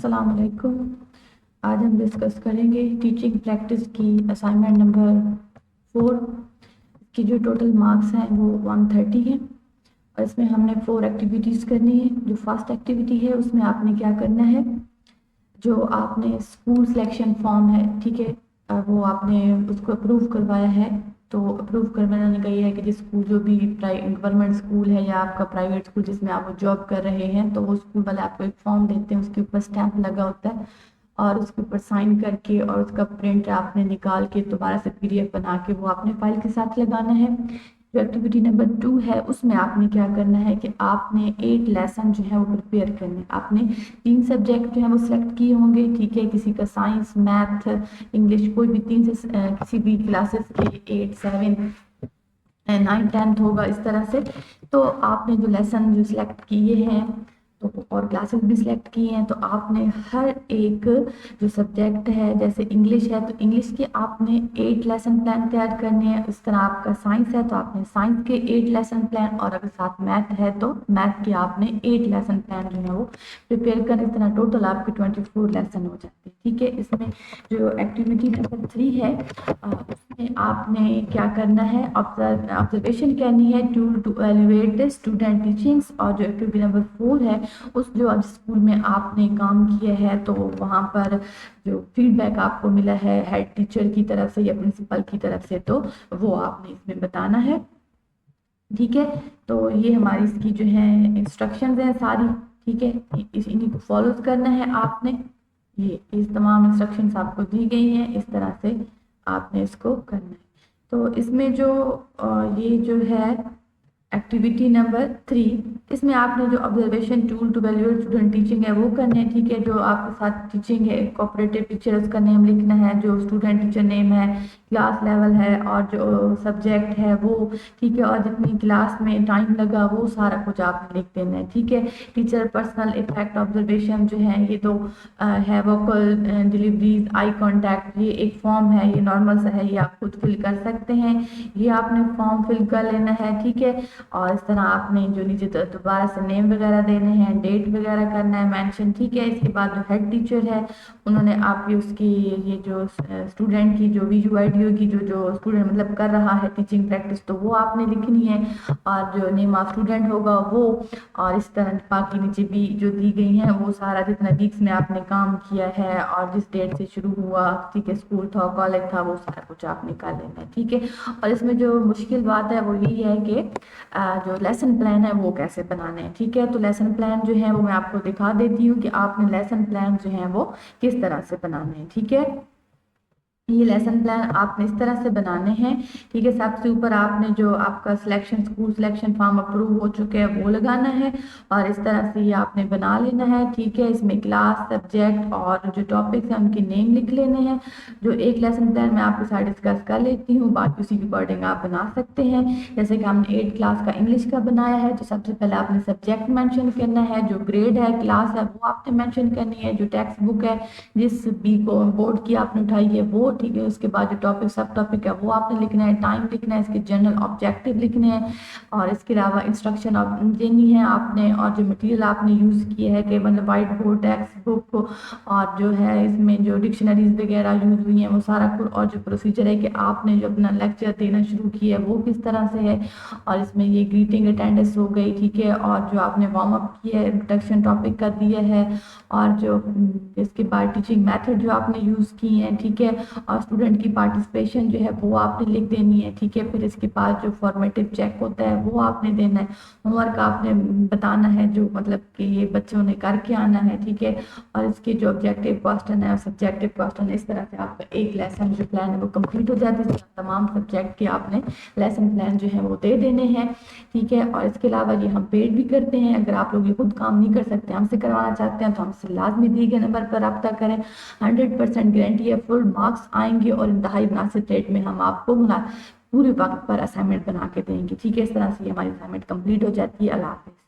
अस्सलाम वालेकुम। आज हम डिस्कस करेंगे टीचिंग प्रैक्टिस की असाइनमेंट नंबर 4 की जो टोटल मार्क्स हैं वो 130 हैं और इसमें हमने 4 एक्टिविटीज़ करनी है। जो फर्स्ट एक्टिविटी है उसमें आपने क्या करना है, जो आपने स्कूल सिलेक्शन फॉर्म है, ठीक है, वो आपने उसको अप्रूव करवाया है। तो अप्रूव करवाने का ये है कि जिस स्कूल जो भी गवर्नमेंट स्कूल है या आपका प्राइवेट स्कूल जिसमें आप जॉब कर रहे हैं, तो वो स्कूल वाले आपको एक फॉर्म देते हैं, उसके ऊपर स्टैंप लगा होता है और उसके ऊपर साइन करके और उसका प्रिंट आपने निकाल के दोबारा से PDF बना के वो आपने फाइल के साथ लगाना है। जो एक्टिविटी नंबर 2 है उसमें आपने क्या करना है कि आपने 8 लेसन जो है वो प्रिपेयर करने। आपने 3 सब्जेक्ट जो है वो सिलेक्ट किए होंगे, ठीक है, किसी का साइंस, मैथ, इंग्लिश, कोई भी 3 से किसी भी क्लासेस के 8, 7, 9, 10 होगा इस तरह से। तो आपने जो लेसन जो सिलेक्ट किए हैं तो और क्लासेस भी सिलेक्ट किए हैं, तो आपने हर एक जो सब्जेक्ट है, जैसे इंग्लिश है तो इंग्लिश के आपने 8 लेसन प्लान तैयार करने हैं। इस तरह आपका साइंस है तो आपने साइंस के 8 लेसन प्लान, और अगर साथ मैथ है तो मैथ के आपने 8 लेसन प्लान जो है वो प्रिपेयर करने। इस तरह टोटल आपके 24 लेसन हो जाते हैं, ठीक है। इसमें जो एक्टिविटी नंबर 3 है उसमें आपने क्या करना है, ऑब्जर्वेशन करनी है to elevate the student teachings. और जो एक्टिविटी नंबर 4 है उस जो अब स्कूल में आपने काम किया है तो वहाँ पर जो फीडबैक आपको मिला है हेड टीचर की तरफ से या प्रिंसिपल की तरफ से, तो वो आपने इसमें बताना है, ठीक है। तो ये हमारी इसकी जो है इंस्ट्रक्शंस हैं सारी, ठीक है, इन्हीं को फॉलो करना है आपने। ये इस तमाम इंस्ट्रक्शंस आपको दी गई हैं, इस तरह से आपने इसको करना है। तो इसमें जो ये जो है एक्टिविटी नंबर 3, इसमें आपने जो observation tool to evaluate student teaching है वो करने हैं, ठीक है। जो आपके साथ टीचिंग है, कोऑपरेटिव टीचर, उसका नेम लिखना है, जो स्टूडेंट टीचर नेम है, क्लास लेवल है और जो सब्जेक्ट है वो, ठीक है, और जितनी क्लास में टाइम लगा वो सारा कुछ आपने लिख देना है, ठीक है। टीचर पर्सनल इफेक्ट ऑब्जर्वेशन जो है ये तो है, वोकल डिलीवरीज, आई कॉन्टैक्ट, ये एक फॉर्म है, ये नॉर्मल सा है, ये आप खुद फिल कर सकते हैं, ये आपने फॉर्म फिल कर लेना है, ठीक है। और इस तरह आपने जो नीचे दोबारा से नेम वगैरह देने हैं, डेट वगैरह करना है मेंशन, ठीक है। इसके बाद जो हेड टीचर है उन्होंने आपकी उसकी ये जो स्टूडेंट की जो VUID होगी, जो स्टूडेंट मतलब कर रहा है टीचिंग प्रैक्टिस, तो वो आपने लिखनी है, और जो नेम ऑफ स्टूडेंट होगा वो, और इस तरह बाकी नीचे भी जो दी गई हैं वो सारा जितना वीक्स में आपने काम किया है और जिस डेट से शुरू हुआ, ठीक है, स्कूल था, कॉलेज था, वो सारा कुछ आपने कर लेना है, ठीक है। और इसमें जो मुश्किल बात है वो यही है कि जो लेसन प्लान है वो कैसे बनाने हैं, ठीक है। तो लेसन प्लान जो है वो मैं आपको दिखा देती हूँ कि आपने लेसन प्लान जो है वो किस तरह से बनाने हैं, ठीक है। ये लेसन प्लान आपने इस तरह से बनाने हैं, ठीक है। सबसे ऊपर आपने जो आपका selection school selection form approve हो चुके हैं वो लगाना है और इस तरह से ये आपने बना लेना है, ठीक है। इसमें क्लास, सब्जेक्ट और जो टॉपिक्स हैं उनके नेम लिख लेने हैं। जो एक लेसन प्लान मैं आपके साथ डिस्कस कर लेती हूँ, बाकी उसी के अकॉर्डिंग आप बना सकते हैं। जैसे कि हमने 8 क्लास का इंग्लिश का बनाया है, तो सबसे पहले आपने सब्जेक्ट मैंशन करना है, जो ग्रेड है, क्लास है वो आपने मैंशन करनी है, जो टेक्स्ट बुक है जिस भी बोर्ड की आपने उठाई है वो, ठीक है। उसके बाद जो टॉपिक सब टॉपिक है वो आपने लिखना है, टाइम लिखना है, इसके जनरल ऑब्जेक्टिव लिखने हैं और इसके अलावा इंस्ट्रक्शन देनी है आपने, और जो मटेरियल आपने यूज़ किया है कि मतलब वाइट बोर्ड, टेक्स्ट बुक और जो है इसमें जो डिक्शनरीज वगैरह यूज़ हुई हैं वो सारा कुछ, और जो प्रोसीजर है कि आपने जो अपना लेक्चर देना शुरू किया है वो किस तरह से है, और इसमें ये ग्रीटिंग अटेंडेंस हो गई, ठीक है। और जो आपने वार्म अप किया है, इंट्रोडक्शन टॉपिक का दिया है, और जो इसके बाद टीचिंग मेथड जो आपने यूज़ की हैं, ठीक है, और स्टूडेंट की पार्टिसिपेशन जो है वो आपने लिख देनी है, ठीक है। फिर इसके बाद जो फॉर्मेटिव चेक होता है वो आपने देना है, होमवर्क आपने बताना है जो मतलब कि ये बच्चों ने करके आना है, ठीक है। और इसके जो ऑब्जेक्टिव क्वेश्चन है और सब्जेक्टिव क्वेश्चन, इस तरह से आपका एक लेसन जो प्लान है वो कंप्लीट हो जाता है। तमाम सब्जेक्ट के आपने लेसन प्लान जो है वो दे देने हैं, ठीक है। और इसके अलावा ये हम पेड भी करते हैं, अगर आप लोग ये खुद काम नहीं कर सकते, हमसे करवाना चाहते हैं तो हमसे लाजमी दिए गए नंबर पर रब्ता करें। 100% गारंटी है, फुल मार्क्स आएंगे और इंतहाई मुनासिब रेट में हम आपको पूरे वक्त पर असाइनमेंट बना के देंगे, ठीक है। इस तरह से हमारी असाइनमेंट कंप्लीट हो जाती है। अल्लाह हाफ़िज़।